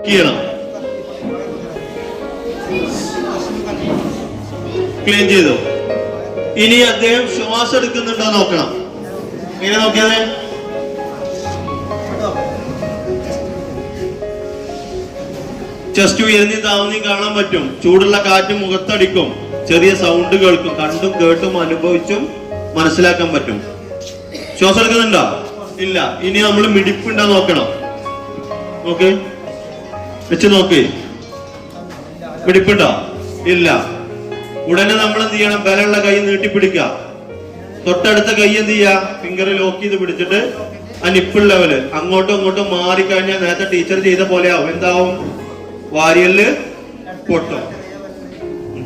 ചെയ്യണം, ക്ലീൻ ചെയ്തു. ഇനി അദ്ദേഹം ശ്വാസം എടുക്കുന്നുണ്ടോ നോക്കണം. എങ്ങനെ നോക്കിയത്? ചെസ്റ്റ് ഉയർന്നി താഴ്ന്നി കാണാൻ പറ്റും. ചൂടുള്ള കാറ്റ് മുഖത്തടിക്കും. ചെറിയ സൗണ്ട് കേൾക്കും. കണ്ടും കേട്ടും അനുഭവിച്ചും മനസ്സിലാക്കാൻ പറ്റും. ശ്വാസം എടുക്കുന്നുണ്ടോ? ഇല്ല. ഇനി നമ്മൾ മിടിപ്പുണ്ടോ നോക്കണം. നോക്ക്, വെച്ച് നോക്ക്. മിടിപ്പുണ്ടോ? ഇല്ല. ഉടനെ നമ്മൾ എന്ത് ചെയ്യണം? ബലമുള്ള കൈ നീട്ടിപ്പിടിക്കുക. തൊട്ടടുത്ത കൈ എന്ത് ചെയ്യുക? ഫിംഗർ ലോക്ക് ചെയ്ത് പിടിച്ചിട്ട് ആ നിപ്പിൾ ലെവല് അങ്ങോട്ടും ഇങ്ങോട്ടും മാറിക്കഴിഞ്ഞാൽ നേരത്തെ ടീച്ചർ ചെയ്ത പോലെ ആവും. എന്താവും? വാരിയല് പൊട്ടും.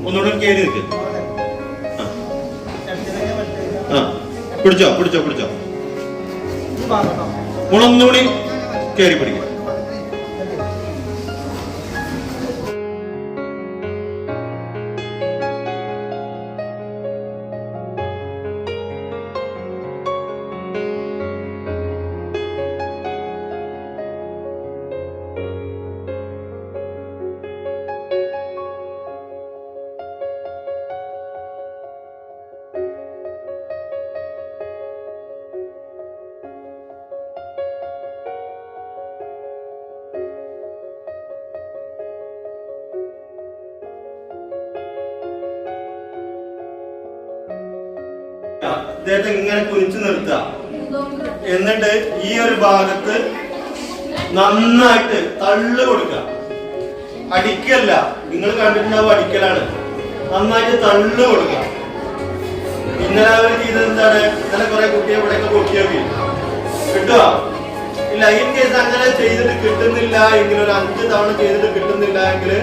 ഒന്നുകൂടെ കയറി നിൽക്ക്. പിടിച്ചോ പിടിച്ചോ പിടിച്ചോ. ഒന്നുകൂടി കയറി പിടിക്കും. അദ്ദേഹത്തെ ഇങ്ങനെ കുനിച്ചു നിർത്തുക. എന്നിട്ട് ഈ ഒരു ഭാഗത്ത് നന്നായിട്ട് തള്ളു കൊടുക്കുക. അടിക്കല്ല, നിങ്ങൾ കണ്ടിട്ടുണ്ടാവും അടിക്കലാണ്. നന്നായിട്ട് തള്ളു കൊടുക്കുക. ഇന്നലെ അവർ ചെയ്തത് എന്താണ്? ഇന്നലെ കുറെ കുട്ടിയെ ഇവിടെയൊക്കെ പൊട്ടിയൊക്കെ കിട്ടുക. ഇല്ല, ഇൻ കേസ് അങ്ങനെ ചെയ്തിട്ട് കിട്ടുന്നില്ല എങ്കിൽ, ഒരു 5 തവണ ചെയ്തിട്ട് കിട്ടുന്നില്ല എങ്കിൽ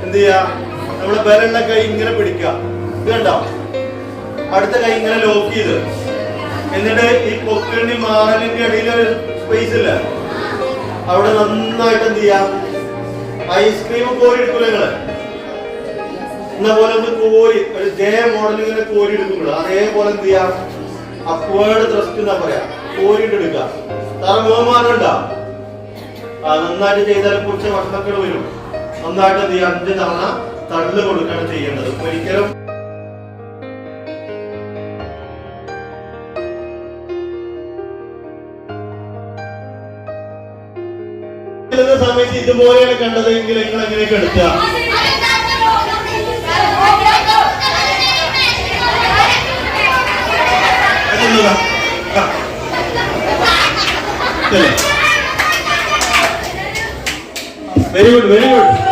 എന്ത് ചെയ്യാ? നമ്മള് ബലമുള്ള കൈ ഇങ്ങനെ പിടിക്കുക. ഇത് കണ്ടോ? അടുത്ത കൈ ഇങ്ങനെ ലോക്ക് ചെയ്ത്, എന്നിട്ട് ഈ പൊക്കിളിന്റെ മാറലിന്റെ ഇടയിൽ ഒരു സ്പേസ് ഇല്ല, അവിടെ നന്നായിട്ട് എന്ത് ചെയ്യാം? ഐസ്ക്രീം കോരി എടുക്കൂല നിങ്ങള്? എന്ന പോലെ ഒന്ന് കോരി, ഒരു ജെ മോഡൽ ഇങ്ങനെ കോരി എടുക്കുമ്പോൾ അതേപോലെ എന്ത് ചെയ്യാം? അപ്വേർഡ് ത്രസ്റ്റ് എന്നാ പറയാ, കോരിട്ട് എടുക്കുക. തറ മോമാനുണ്ടോ? നന്നായിട്ട് ചെയ്താൽ കുറച്ച് ഭക്ഷണങ്ങൾ വരും. നന്നായിട്ട് എന്ത് ചെയ്യാം? 5 തവണ തള്ളു കൊടുക്കുകയാണ് ചെയ്യേണ്ടത്. ഒരിക്കലും സമയത്ത് ഇതുപോലെയാണ് കണ്ടതെങ്കിൽ നിങ്ങൾ എങ്ങനെയൊക്കെ എടുക്കുക? Very good, very good.